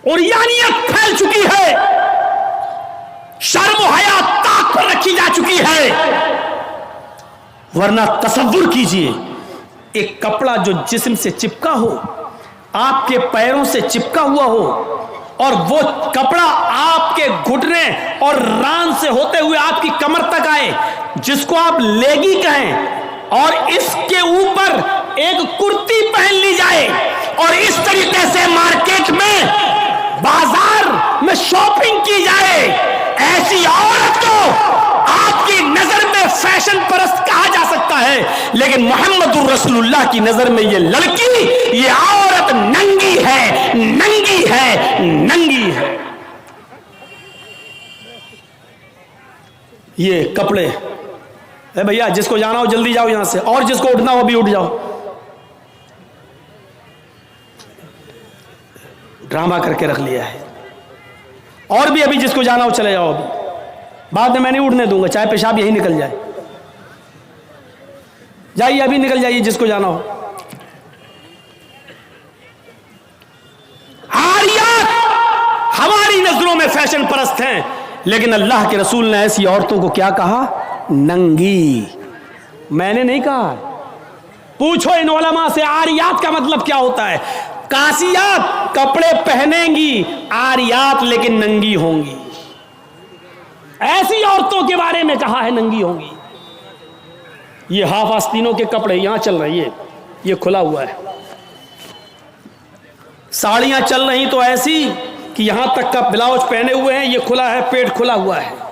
उरियानियत फैल चुकी है, शर्म हया ताक पर रखी जा चुकी है। वरना तसव्वुर कीजिए, एक कपड़ा जो जिस्म से चिपका हो, आपके पैरों से चिपका हुआ हो, और वो कपड़ा आपके घुटने और रान से होते हुए आपकी कमर तक आए, जिसको आप लेगी कहें, और इसके ऊपर एक कुर्ती पहन ली जाए और इस तरीके से मार्केट में, बाजार में शॉपिंग की जाए, ऐसी औरत को आपकी नजर में फैशन परस्त कहा जा सकता है, लेकिन मोहम्मदुर रसूलुल्लाह की नजर में ये लड़की, ये औरत नंगी है, नंगी है, नंगी है। ये कपड़े, ए भैया जिसको जाना हो जल्दी जाओ यहां से, और जिसको उठना हो अभी उठ जाओ। ड्रामा करके रख लिया है। और भी अभी जिसको जाना हो चले जाओ, अभी बाद में मैं नहीं उठने दूंगा, चाहे पेशाब यही निकल जाए। जाइए अभी निकल जाइए जिसको जाना हो। आरियात हमारी नजरों में फैशन परस्त हैं, लेकिन अल्लाह के रसूल ने ऐसी औरतों को क्या कहा? नंगी। मैंने नहीं कहा, पूछो इन उलमा से आरियात का मतलब क्या होता है। कासियात कपड़े पहनेंगी, आरियात लेकिन नंगी होंगी। ऐसी औरतों के बारे में कहा है नंगी होंगी। ये हाफ आस्तीनों के कपड़े यहां चल रही है, ये खुला हुआ है। साड़ियां चल रही तो ऐसी कि यहां तक का ब्लाउज पहने हुए हैं, ये खुला है, पेट खुला हुआ है।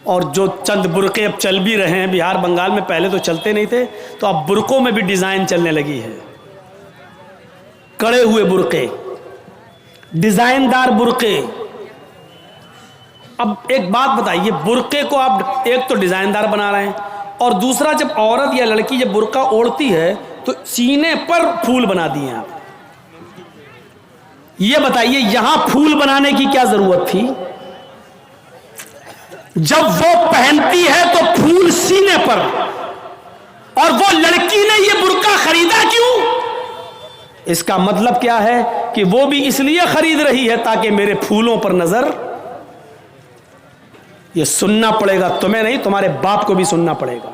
और जो चंद बुरके अब चल भी रहे हैं बिहार बंगाल में, पहले तो चलते नहीं थे, तो अब बुरकों में भी डिजाइन चलने लगी है। कड़े हुए बुरके, डिजाइनदार बुरके। अब एक बात बताइए, बुरके को आप एक तो डिजाइनदार बना रहे हैं, और दूसरा जब औरत या लड़की जब बुरका ओढ़ती है तो सीने पर फूल बना दिए आप। ये बताइए यहां फूल बनाने की क्या जरूरत थी? जब वो पहनती है तो फूल सीने पर, और वो लड़की ने ये बुरका खरीदा क्यों? इसका मतलब क्या है कि वो भी इसलिए खरीद रही है ताकि मेरे फूलों पर नजर। ये सुनना पड़ेगा, तुम्हें नहीं तुम्हारे बाप को भी सुनना पड़ेगा।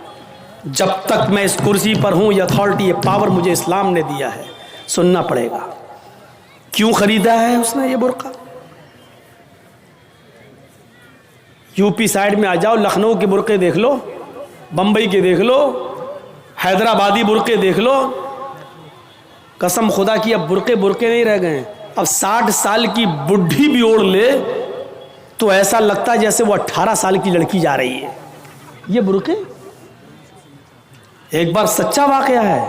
जब तक मैं इस कुर्सी पर हूं, ये अथॉरिटी, ये पावर मुझे इस्लाम ने दिया है, सुनना पड़ेगा। क्यों खरीदा है उसने ये बुरका? यूपी साइड में आ जाओ, लखनऊ के बुरके देख लो, बंबई के देख लो, हैदराबादी बुरके देख लो। कसम खुदा की अब बुरके बुरके नहीं रह गए। अब 60 साल की बुढ़ी भी ओढ़ ले तो ऐसा लगता है जैसे वो 18 साल की लड़की जा रही है। ये बुरके एक बार सच्चा वाकया है।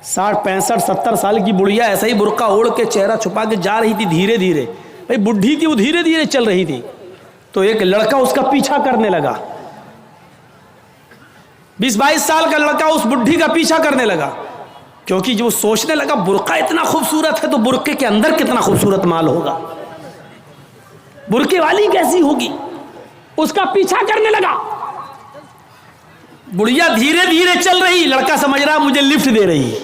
60, 65, 70 साल की बुढ़िया ऐसा ही बुरका ओढ़ के चेहरा छुपा के जा रही थी धीरे धीरे। भाई बुढ़ी थी वो, धीरे धीरे चल रही थी, तो एक लड़का उसका पीछा करने लगा। 20-22 साल का लड़का उस बुढ़ी का पीछा करने लगा, क्योंकि जो सोचने लगा बुरका इतना खूबसूरत है तो बुरके के अंदर कितना खूबसूरत माल होगा, बुरके वाली कैसी होगी। उसका पीछा करने लगा। बुढ़िया धीरे धीरे चल रही, लड़का समझ रहा मुझे लिफ्ट दे रही,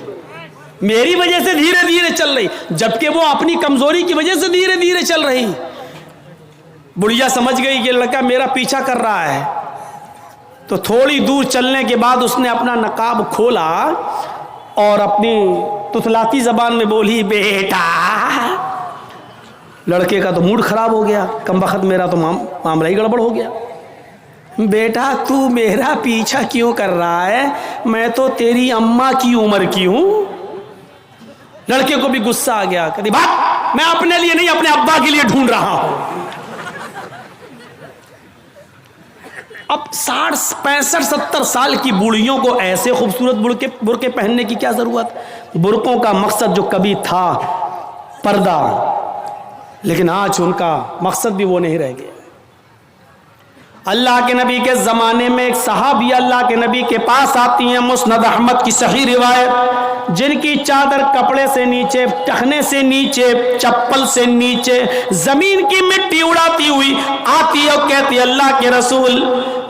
मेरी वजह से धीरे धीरे चल रही, जबकि वो अपनी कमजोरी की वजह से धीरे धीरे चल रही। बुढ़िया समझ गई कि लड़का मेरा पीछा कर रहा है, तो थोड़ी दूर चलने के बाद उसने अपना नकाब खोला और अपनी तुतलाती जबान में बोली, बेटा। लड़के का तो मूड खराब हो गया, कमबख्त मेरा तो मामला ही गड़बड़ हो गया। बेटा तू मेरा पीछा क्यों कर रहा है, मैं तो तेरी अम्मा की उम्र की हूं। लड़के को भी गुस्सा आ गया, कहती बात मैं अपने लिए नहीं अपने अब्बा के लिए ढूंढ रहा हूं। अब 60, 65, 70 साल की बूढ़ियों को ऐसे खूबसूरत बुरके पहनने की क्या जरूरत। बुरकों का मकसद जो कभी था पर्दा, लेकिन आज उनका मकसद भी वो नहीं रह गया। अल्लाह के नबी के ज़माने में एक सहाबी अल्लाह के नबी के पास आती हैं, मुस्नद अहमद की सही रिवायत, जिनकी चादर कपड़े से नीचे, टखने से नीचे, चप्पल से नीचे ज़मीन की मिट्टी उड़ाती हुई आती है और कहती है, अल्लाह के रसूल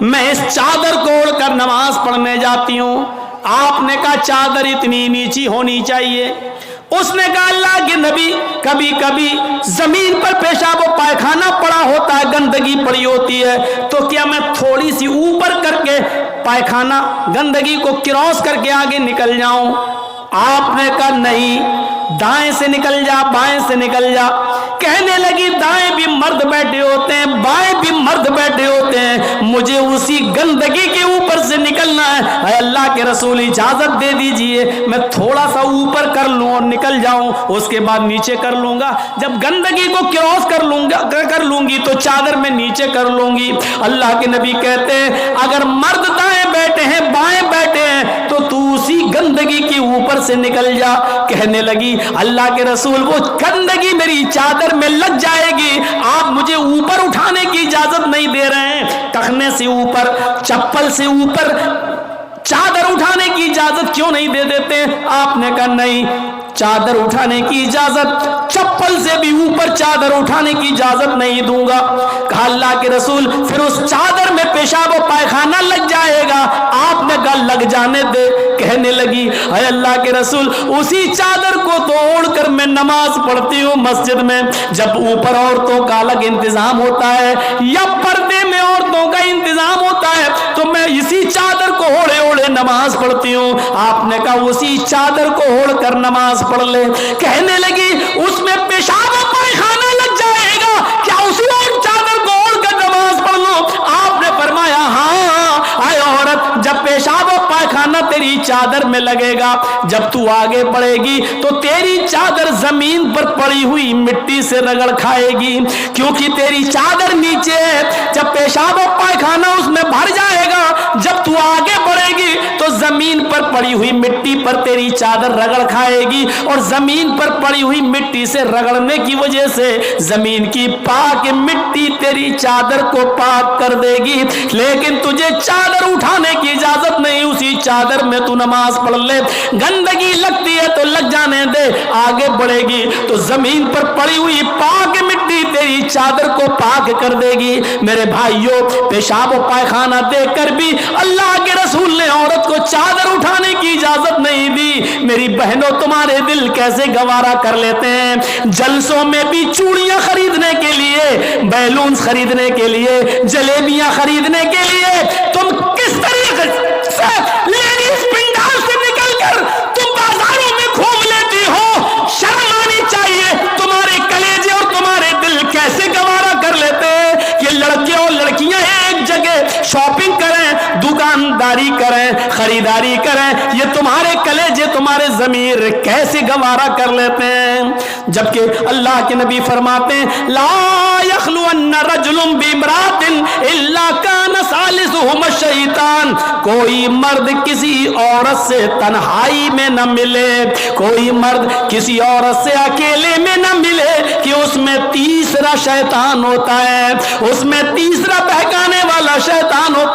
मैं इस चादर को ओढ़कर नमाज पढ़ने जाती हूँ, آپ نے کہا چادر اتنی نیچی ہونی چاہیے. اس نے کہا اللہ کے نبی کبھی کبھی زمین پر پیشاب و پائخانہ پڑا ہوتا ہے, گندگی پڑی ہوتی ہے, تو کیا میں تھوڑی سی اوپر کر کے پائخانہ گندگی کو کراس کر کے آگے نکل جاؤں؟ آپ نے کہا نہیں, دائیں سے نکل جا, بائیں سے نکل جا. کہنے لگی دائیں بھی مرد بیٹھے ہوتے ہیں, بائیں بھی مرد بیٹھے ہوتے ہیں, مجھے اسی گندگی کے اوپر سے نکلنا ہے. اے اللہ کے رسول اجازت دے دیجئے, میں تھوڑا سا اوپر کر لوں اور نکل جاؤں, اس کے بعد نیچے کر لوں گا. جب گندگی کو کراس کر لوں گی تو چادر میں نیچے کر لوں گی. اللہ کے نبی کہتے ہیں اگر مرد دائیں بیٹھے ہیں بائیں بیٹھے ہیں تو تو اسی گندگی کے اوپر سے نکل جا. کہنے لگی اللہ کے رسول وہ گندگی میری چادر میں لگ جائے گی, آپ مجھے اوپر اٹھانے کی اجازت نہیں دے رہے ہیں, ٹخنے سے اوپر, چپل سے اوپر چادر اٹھانے کی اجازت کیوں نہیں دے دیتے؟ آپ نے کہا نہیں, چادر اٹھانے کی اجازت, چپل سے بھی اوپر چادر اٹھانے کی اجازت نہیں دوں گا. کہا اللہ کے رسول پھر اس چادر میں پیشاب و پائخانہ لگ جائے گا. آپ نے کہا لگ جانے دے. کہنے لگی اے اللہ کے رسول اسی چادر کو توڑ کر میں نماز پڑھتی ہوں مسجد میں, جب اوپر عورتوں کا الگ انتظام ہوتا ہے یا پردے میں عورتوں کا انتظام ہوتا ہے تو میں اسی چادر کو اوڑھے اوڑھے نماز پڑھتی ہوں. آپ نے کہا اسی چادر کو اوڑھ کر نماز پڑھ لے. کہنے لگی اس میں پیشاب و پائخانہ لگ جائے گا, کیا اسی اور چادر کو اوڑھ کر نماز پڑھ لوں؟ آپ نے فرمایا ہاں اے عورت, جب پیشاب و پائخانہ تیری چادر میں لگے گا, جب تو آگے بڑھے گی تو تیری چادر زمین پر پڑی ہوئی مٹی سے رگڑ کھائے گی, کیونکہ تیری چادر نیچے ہے. جب پیشاب و پائخانہ اس میں بھر جائے گا, جب تو آگے بڑھے گی تو زمین پر پڑی ہوئی مٹی پر تیری چادر رگڑ کھائے گی, اور زمین پر پڑی ہوئی مٹی سے رگڑنے کی وجہ سے زمین کی پاک مٹی تیری چادر کو پاک کر دے گی. لیکن تجھے چادر اٹھانے کی اجازت نہیں, اسی چادر میں تو نماز پڑھ لے. گندگی لگتی ہے تو لگ جانے دے, آگے بڑھے گی تو زمین پر پڑی ہوئی پاک مٹی تیری چادر کو پاک کر دے گی. میرے بھائیوں, پیشاب و پائخانہ دیکھ کر بھی اللہ کے رسول نے عورت کو چادر اٹھانے کی اجازت نہیں دی. میری بہنوں تمہارے دل کیسے گوارا کر لیتے ہیں, جلسوں میں بھی چوڑیاں خریدنے کے لیے, بیلونز خریدنے کے لیے, جلیبیاں خریدنے کے لیے تم کس طریقے سے لیڈیز پنڈال سے نکل کر تم بازاروں میں گھوم لیتی ہو. شرم آنی چاہیے. تمہارے کلیجے اور تمہارے دل کیسے گوارا کر لیتے ہیں کہ لڑکے اور لڑکیاں ایک جگہ شاپنگ کریں, دکانداری کریں, خریداری کریں. یہ تمہارے کلیجے تمہارے ضمیر کیسے گوارا کر لیتے ہیں؟ جبکہ اللہ کے نبی فرماتے ہیں لا یخلون رجل بامرأۃ الا کان ثالثهما الشیطان. کوئی مرد کسی عورت سے تنہائی میں نہ ملے, کوئی مرد کسی عورت سے اکیلے میں نہ ملے کہ اس میں تیسرا شیطان ہوتا ہے, اس میں تیسرا بہکانے والا شیطان ہوتا ہے.